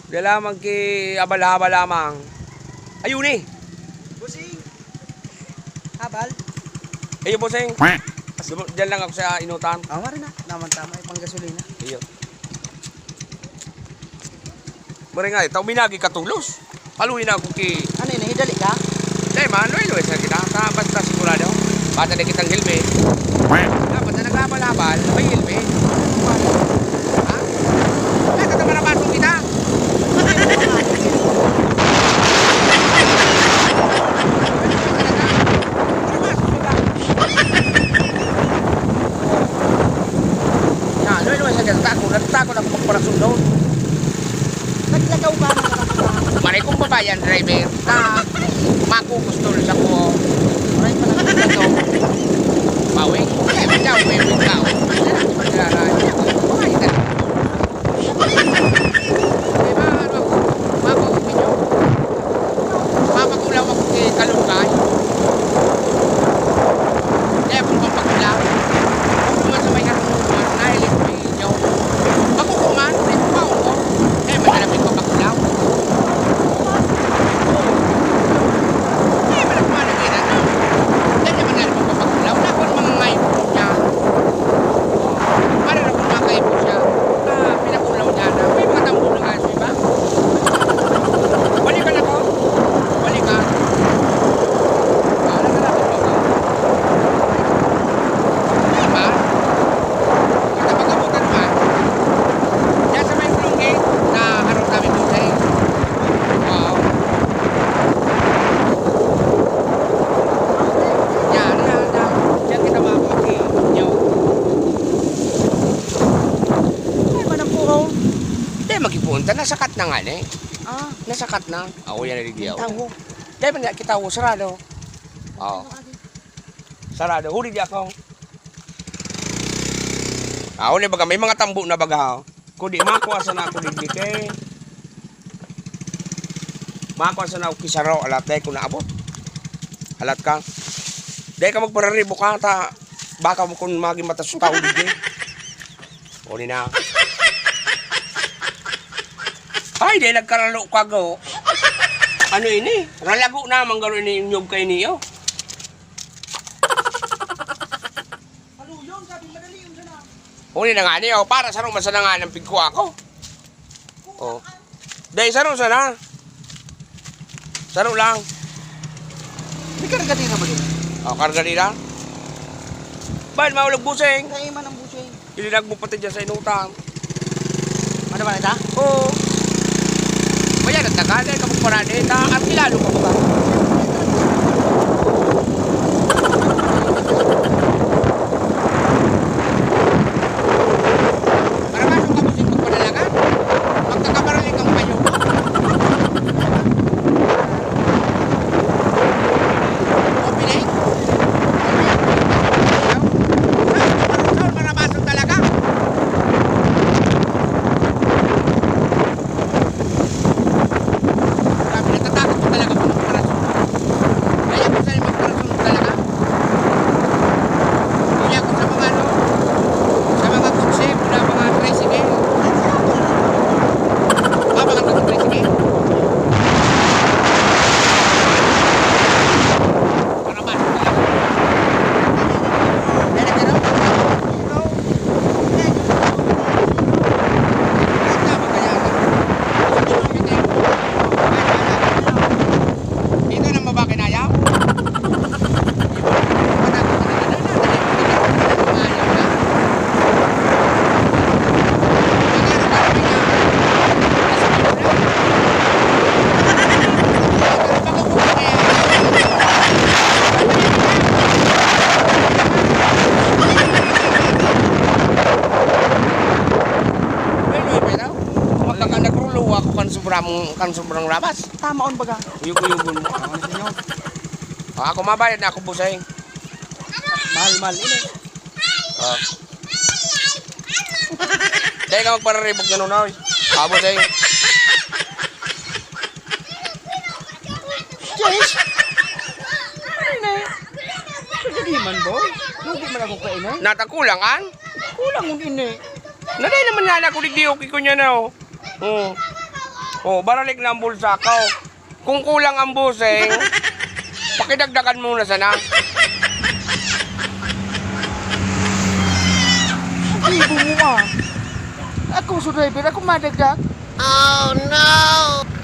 Di lamang ki abal-habal lamang. Ayun eh. Busing. Habal. Ayun bossing. Diyan lang ako sa inutan. Awa rin na. Naman tama ay pang gasolina. Iyo. Mari nga, itaw minagi katulos. Haluin ako ki... Ano yun? Hidali ka? Dahil manuelo sa kita. Basta sigurado. Bata na kitang helmet. Dapat na nag-abal-habal, may helmet. Ha? Kaya katama na pasok kita. Yan, ano sa kita? Natakot ako magparasyon doon. Naglagaw ka na Mari kong babayan, driver. Na, makukustol sa ko. Maray pa lang naglagaw. Bawi? Eh, medyo may tao. Mapakulaw ako kay Kalungkay. Kaya kung mapakulaw, kung naman sa may karunungan, nahilig ko inyo. Makukuman, ulit pa ako. Eh, madalapin ko pakulaw. Eh, malakman na gina na. Kaya naman nalang magpapakulaw. Nakon mga ngayon niya. Para na kung makain po siya. Pinakulaw niya na. May mga tambo ng aso, iba? Balik ka na ko. Balik ka. Alam ka na kung baka. Diba? Kita pagkabutan ba? Diyan sa may bulungging na harap namin po siya eh. Wow. Yan. Diyan kita mapag-inyo. Ay, manampuhaw. Di, magkipunta. Nasakat na nga eh. Ah, Nasakat na. Ako yan naligiyaw. tawo. Di ba na kita ako, sarado. Oo. Sarado. Huli di ako. Ako na baga, may mga tambo na baga. Kung di makuha sa na ako digdik eh. Makuha sa na ako kisaro. Alat dahil kung naabot. Alat ka. Dahil ka magpararibo ka. Ta, baka mo kung maging matas tao digdik. Huli na. Ay, di nagkaralo ka go. Ano ini? Ralago na manggaro ini yung kay niyo. Haluyong, sabi madali yung sana. Huli na nga niyo, para sa rumasa na nga ng pigko ako. Oh. Dahil saro sana. Saro lang. May karga din naman yun. O, karga nila. Bahan maulog busing. Kaiman ang busing. Ilinag mo pati dyan sa inutang. Ano ba ito? Oo. Kaya nagtagal ka magparani na ang kilalo ka ba? Para masok ka busing magpadalagan? Magkakaparali kang kayo. Opening? Saan para masok talaga? Grabe, natatakot ko talaga po ng parasyon. Kaya ko sa'yo magparasyon talaga. Kaya ko sa mga ano, sa mga kutsi, mula mga tricycle. Mga tricycle. Para masok talaga. Kaya nagkano? Dito na mabaki na ayaw? Ako kan sobrang labas. Tamaon baga. Uyog-uyugon mo. Ano sa inyo? Ako mabayad na ako busay. Mahal-mahal. Ini. Dahil ka magpararibog na nun, oy. Busay. Yes! Ay na. Kagagiman boy. Lugi man ako kainan. Natakulangan? Kulang yung ini. Naday naman nga na ako digdi-okay ko niya na, oh. Oh, baralik na ang bulsa ko. Kung kulang ang busing, pakidagdagan muna sana. Ibu mo ah. Ako sa driver, ako madagdag. Oh no!